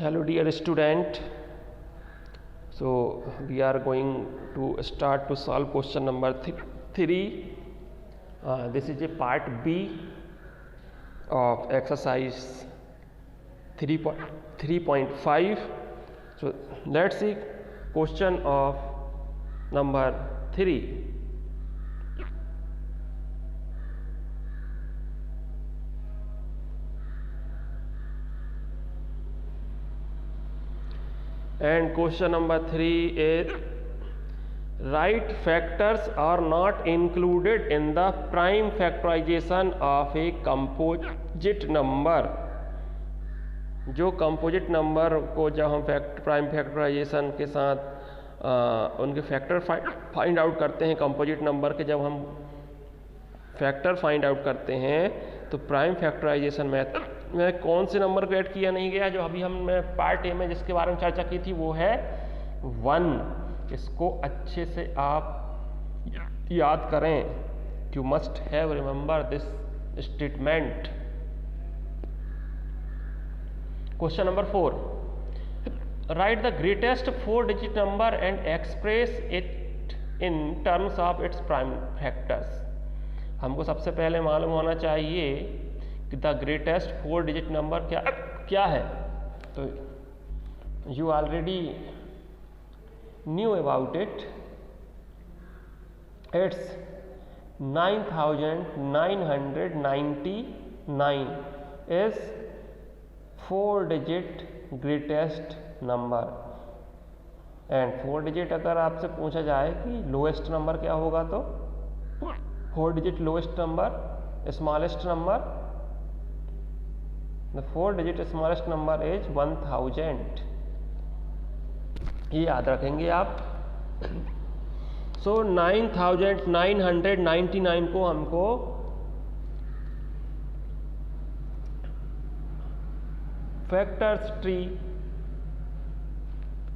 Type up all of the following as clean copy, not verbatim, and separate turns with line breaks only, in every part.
Hello dear student. So we are going to start to solve question number 3. This is a part B of exercise 3.5. So let's see question of number 3. And question number 3 is right factors are not included in the prime factorization of a composite number. जो composite number को जब हम prime factorisation के साथ उनके factor find out करते हैं, composite number के जब हम फैक्टर फाइंड आउट करते हैं तो प्राइम फैक्टराइजेशन में कौन से नंबर को ऐड किया नहीं गया, जो अभी हमने पार्ट ए में जिसके बारे में चर्चा की थी वो है 1. इसको अच्छे से आप याद करें. You must have remember this statement. Question number 4. Right the greatest 4-digit number and express it in terms of its prime factors. हमको सबसे पहले मालूम होना चाहिए कि द ग्रेटेस्ट 4-digit नंबर क्या है. तो you already knew about it. It's 9999 is 4-digit greatest number. And 4-digit अगर आपसे पूछा जाए कि लोएस्ट नंबर क्या होगा तो 4-digit lowest number, smallest number. The 4-digit smallest number is 1000. ये याद रखेंगे आप. So 9999 को हमको फैक्टर्स ट्री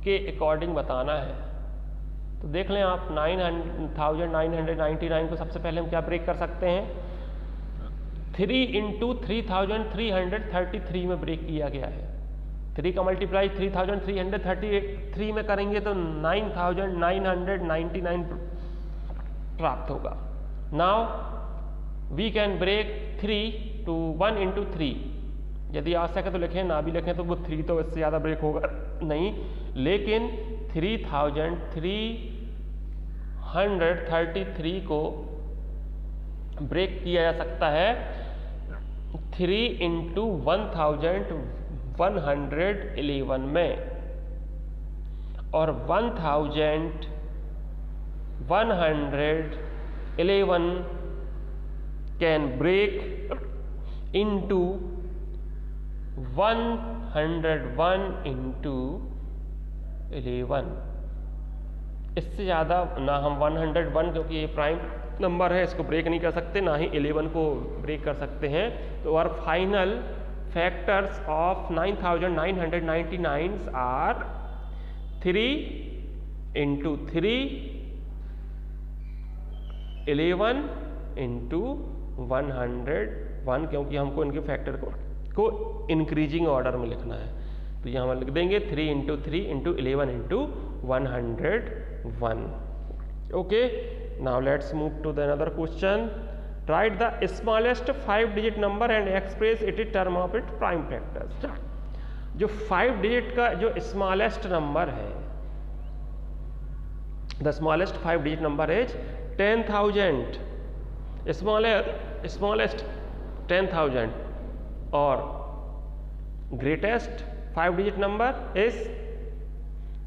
के अकॉर्डिंग बताना है. तो देख लें आप 9999 को सबसे पहले हम क्या ब्रेक कर सकते हैं. 3 into 3333 में ब्रेक किया गया है. 3 का मल्टीप्लाई 3333 में करेंगे तो 9999 प्राप्त होगा. Now we can break 3 to 1 into 3. यदि आवश्यक है तो लिखें, ना भी लिखें तो वो 3 तो इससे ज़्यादा ब्रेक होगा नहीं, लेकिन 3333 को ब्रेक किया जा सकता है 3 into 1111 में. और 1111 कैन ब्रेक into 101 into 11. इससे ज़्यादा ना हम 101, क्योंकि ये प्राइम नंबर है, इसको ब्रेक नहीं कर सकते, ना ही 11 को ब्रेक कर सकते हैं. तो और final factors of 9999 are 3 into 3, 11 into 101, क्योंकि हमको इनके फैक्टर को इंक्रीजिंग ऑर्डर में लिखना है. तो यहाँ हम लिख देंगे 3 into 3 into 11 into 101. Okay, now let's move to the another question. Write the smallest 5-digit number and express it in term of its prime factors. जो 5-digit का जो smallest number है, the smallest 5-digit number is 10,000. smallest 10,000 और greatest 5-digit number is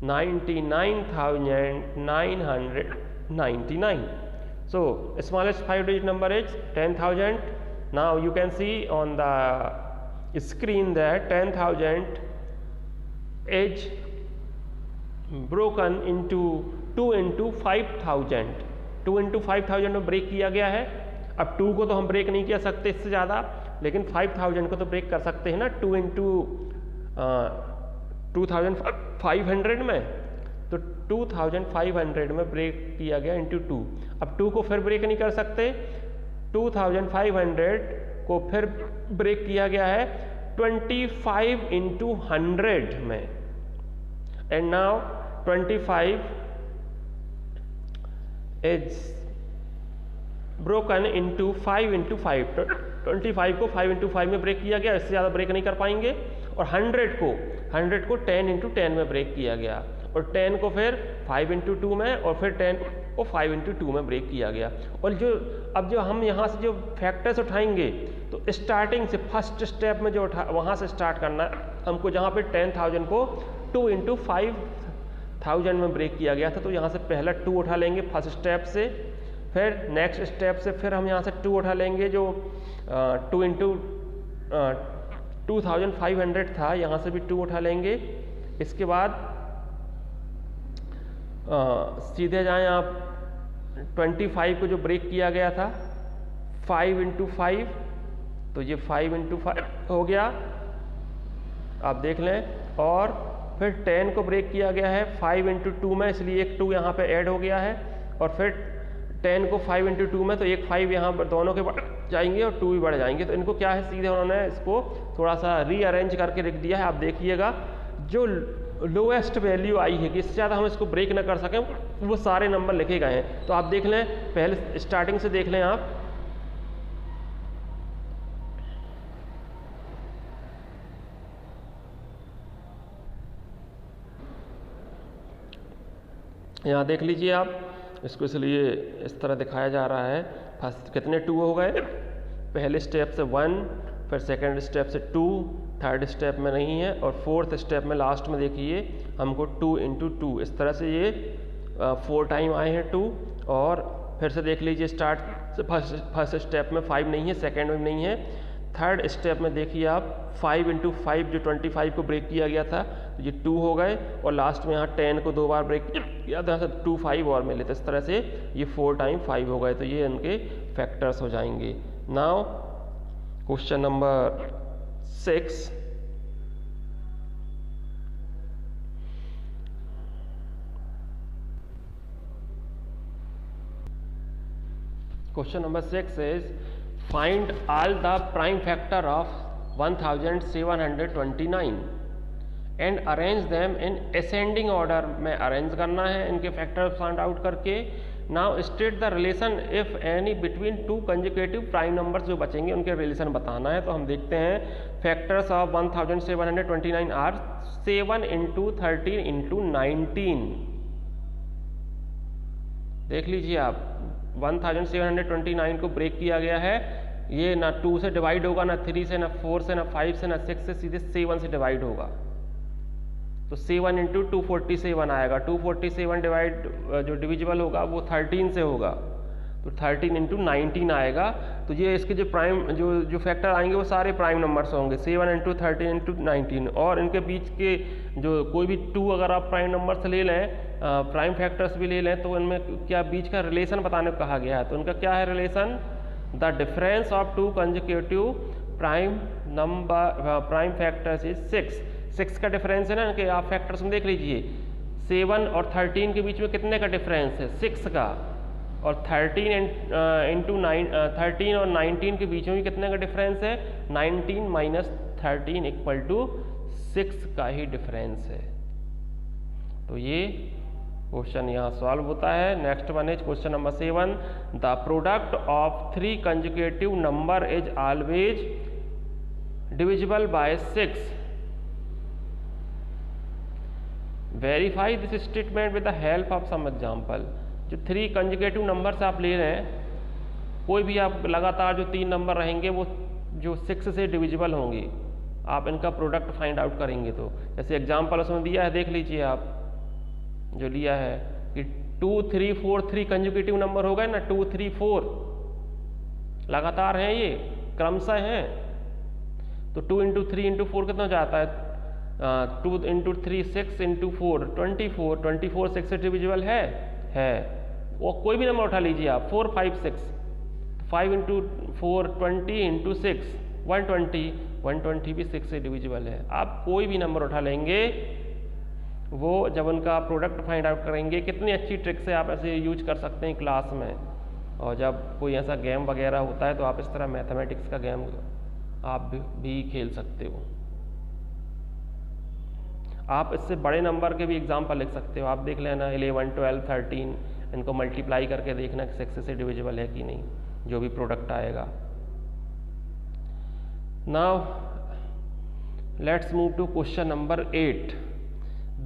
99,999. So smallest 5-digit number is 10,000. Now you can see on the screen that 10,000 is broken into 2 into 5,000. 2 into 5,000 में break किया गया है. अब 2 को तो हम ब्रेक नहीं कर सकते इससे ज़्यादा, लेकिन 5,000 को तो ब्रेक कर सकते हैं ना 2 into 2500 में. तो 2500 में ब्रेक किया गया इंटू 2. अब 2 को फिर ब्रेक नहीं कर सकते, 2500 को फिर ब्रेक किया गया है 25 into 100 में, and now 25 is broken into 5 into 5। 25 को 5 into 5 में ब्रेक किया गया, इससे ज़्यादा ब्रेक नहीं कर पाएंगे। और 100 को 10 into 10 में ब्रेक किया गया, और 10 को फिर 5 into 2 में, और फिर 10 को 5 into 2 में ब्रेक किया गया। और अब जो हम यहाँ से जो फैक्टर्स उठाएंगे, तो स्टार्टिंग से फर्स्ट स्टेप में जो वहाँ से स्टार्ट करना है हमको, जहाँ पे 10,000 को 2 into 5,000 में ब्रेक किया गया था, तो यहाँ से पहला 2 उठा लेंगे फर्स्ट स्टेप से। फिर नेक्स्ट स्टेप से फिर हम यहाँ से 2 उठा लेंगे, जो 2 into 2,500 था, यहाँ से भी 2 उठा लेंगे। इसके बाद सीधे जाएं आप 25 को जो ब्रेक किया गया था 5 into 5, तो ये 5 into 5 हो गया, आप देख लें। और फिर 10 को ब्रेक किया गया है 5 into 2 में, इसलिए एक 2 यहाँ पे ऐड हो गया है। और फिर 10 को 5 into 2 में, तो एक 5 यहाँ पर दोनों के बढ़ जाएंगे और 2 भी बढ़ जाएंगे। तो इनको क्या है, सीधे उन्होंने इसको थोड़ा सा रीअरेंज करके लिख दिया है। आप देखिएगा जो लोएस्ट वैल्यू आई है कि इससे ज़्यादा हम इसको ब्रेक ना कर सकें, वो सारे नंबर लिखे गए हैं। तो आप देख लें, पहले स्टार्टिंग से देख लें आप। यहाँ देख लीजिए आप, इसको इसलिए इस तरह दिखाया जा रहा है। फर्स्ट कितने 2 हो गए, पहले स्टेप से 1, फिर सेकंड स्टेप से 2, थर्ड स्टेप में नहीं है, और फोर्थ स्टेप में लास्ट में देखिए हमको 2 into 2, इस तरह से ये 4 टाइम आए हैं 2। और फिर से देख लीजिए स्टार्ट से फर्स्ट स्टेप में 5 नहीं है, सेकेंड में नहीं है, थर्ड स्टेप में देखिए आप 5 into 5 जो 25 को ब्रेक किया गया था, तो ये 2 हो गए। और लास्ट में यहाँ 10 को 2 बार ब्रेक किया था, 2 5 और मिले, तो इस तरह से ये 4 टाइम 5 हो गए। तो ये इनके फैक्टर्स हो जाएंगे। Now question number 6। Question number 6 is find all the prime factor of 1729 and arrange them in ascending order में अरेंज करना है इनके फैक्टर फाइंड आउट करके। Now state the relation if any between 2 consecutive prime numbers जो बचेंगे उनके relation बताना है। तो हम देखते हैं factors of 1729 are 7 into 13 into 19। देख लीजिए आप, 1729 को ब्रेक किया गया है, ये ना 2 से डिवाइड होगा, ना 3 से, ना 4 से, ना 5 से, ना 6 से, सीधे 7 से डिवाइड होगा। तो 7 into 247 आएगा। 247 डिवाइड जो डिविजिबल होगा वो 13 से होगा, तो 13 into 19 आएगा। तो ये इसके जो प्राइम जो फैक्टर आएंगे वो सारे प्राइम नंबर्स होंगे, 7 into 13 into 19। और इनके बीच के जो कोई भी 2 अगर आप प्राइम नंबर्स ले लें, प्राइम फैक्टर्स भी ले लें, तो इनमें क्या बीच का रिलेशन बताने को कहा गया है। तो इनका क्या है relation, the difference of 2 consecutive prime factors is 6 का डिफरेंस है ना कि आप फैक्टर्स में देख लीजिए, 7 और 13 के बीच में कितने का डिफरेंस है, 6 का। और 13 और 19 के बीच में भी कितने का डिफरेंस है, 19 minus 13 इक्वल टू 6 का ही डिफरेंस है। तो ये क्वेश्चन यहाँ सॉल्व होता है। Next one is question number 7, the product of 3 consecutive number is always divisible by 6। Verify this statement with the help of some example. जो 3 कंसेक्यूटिव नंबर्स आप ले रहे हैं, कोई भी आप लगातार जो 3 नंबर रहेंगे वो जो 6 से डिविजिबल होंगे, आप इनका प्रोडक्ट फाइंड आउट करेंगे। तो जैसे एग्जाम्पल उसमें दिया है, देख लीजिए आप, जो लिया है कि 2 3 4 3 कंसेक्यूटिव नंबर हो गए ना, 2 3 4 लगातार हैं, ये क्रमशः हैं। तो 2 into 3 into 4 कितना जाता है, 2 into 3 6 into 4 24 6 से डिविजिबल है। वो कोई भी नंबर उठा लीजिए आप, 4 5 6, 5 into 4 20 into 6 120 भी 6 से डिविजिबल है। आप कोई भी नंबर उठा लेंगे, वो जब उनका प्रोडक्ट फाइंड आउट करेंगे, कितनी अच्छी ट्रिक से आप ऐसे यूज कर सकते हैं क्लास में। और जब कोई ऐसा गेम वगैरह होता है तो आप इस तरह मैथमेटिक्स का गेम आप भी खेल सकते हो। आप इससे बड़े नंबर के भी एग्जाम्पल लिख सकते हो। आप देख लेना 11, 12, 13, इनको मल्टीप्लाई करके देखना कि 6 से डिविजिबल है कि नहीं, जो भी प्रोडक्ट आएगा। Now let's move to question number 8।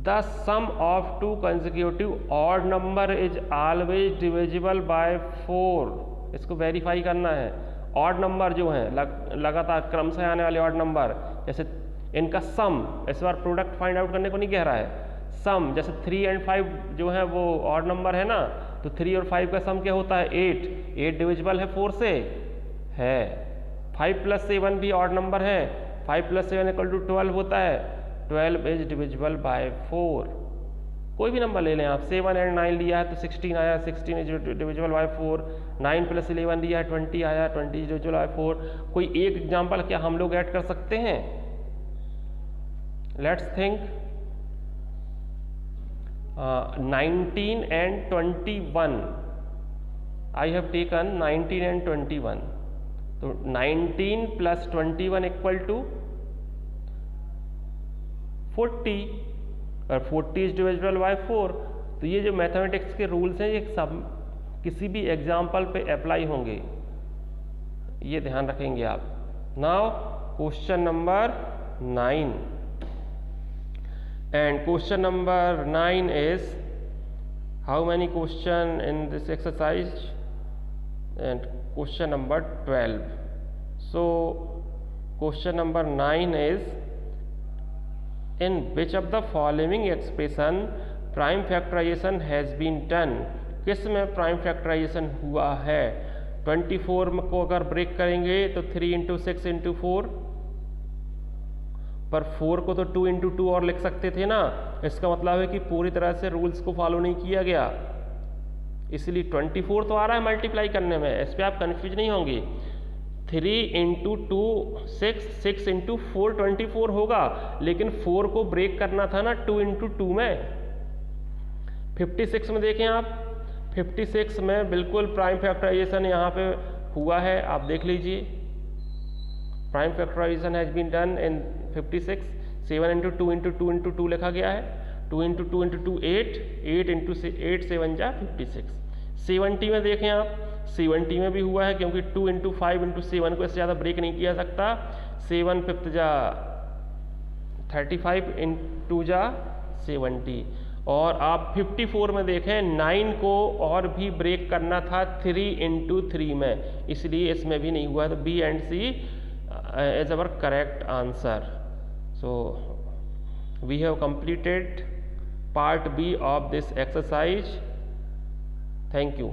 The sum of two consecutive odd number is always divisible by 4। इसको वेरीफाई करना है। ऑड नंबर जो है लगातार क्रम से आने वाले ऑड नंबर, जैसे इनका सम, इस बार प्रोडक्ट फाइंड आउट करने को नहीं कह रहा है, सम जैसे 3 और 5 जो है वो ऑड नंबर है ना, तो 3 और 5 का सम क्या होता है 8 डिविजिबल है 4 से, है। 5 + 7 भी ऑड नंबर है, 5 + 7 = 12 होता है, 12 इज डिविजिबल बाय 4। कोई भी नंबर ले लें आप, 7 और 9 लिया है तो 16 आया, 16 इज डिविजिबल बाय 4। 9 + 11 लिया है 20 आया, 20 इज डिविजिबल बाय 4। कोई एक एग्जाम्पल क्या हम लोग ऐड कर सकते हैं? Let's think 19 and 21। I have taken 19 and 21, तो 19 + 21 = 40 और 40 इज डिविजिबल बाय 4। तो ये जो मैथमेटिक्स के रूल्स हैं ये सब किसी भी एग्जाम्पल पे अप्लाई होंगे, ये ध्यान रखेंगे आप। Now question number 9, and question number 9 is how many question in this exercise, and question number 12. So question number 9 is, in which of the following expression prime factorization has been done? किस में prime factorisation हुआ है? 24 को अगर break करेंगे तो 3 × 6 × 4, पर 4 को तो 2 × 2 और लिख सकते थे ना। इसका मतलब है कि पूरी तरह से रूल्स को फॉलो नहीं किया गया, इसलिए 24 तो आ रहा है मल्टीप्लाई करने में, इस पर आप कंफ्यूज नहीं होंगे। 3 × 2 6, 6 × 4 24 होगा, लेकिन 4 को ब्रेक करना था ना 2 × 2 में। 56 में देखें आप, 56 में बिल्कुल प्राइम फैक्टराइजेशन यहाँ पे हुआ है, आप देख लीजिए। Prime factorization has been done in 56। 7 × 2 × 2 × 2 लिखा गया है, 2 × 2 × 2 8, 8 × 8 7 जा 56। 70 में देखें आप, 70 में भी हुआ है, क्योंकि 2 × 5 × 7 को इससे ज़्यादा ब्रेक नहीं किया सकता। 7 5 जा 35, × 2 जा 70। और आप 54 में देखें, 9 को और भी ब्रेक करना था 3 × 3 में, इसलिए इसमें भी नहीं हुआ। तो B and C is our correct answer. So we have completed part B of this exercise. Thank you.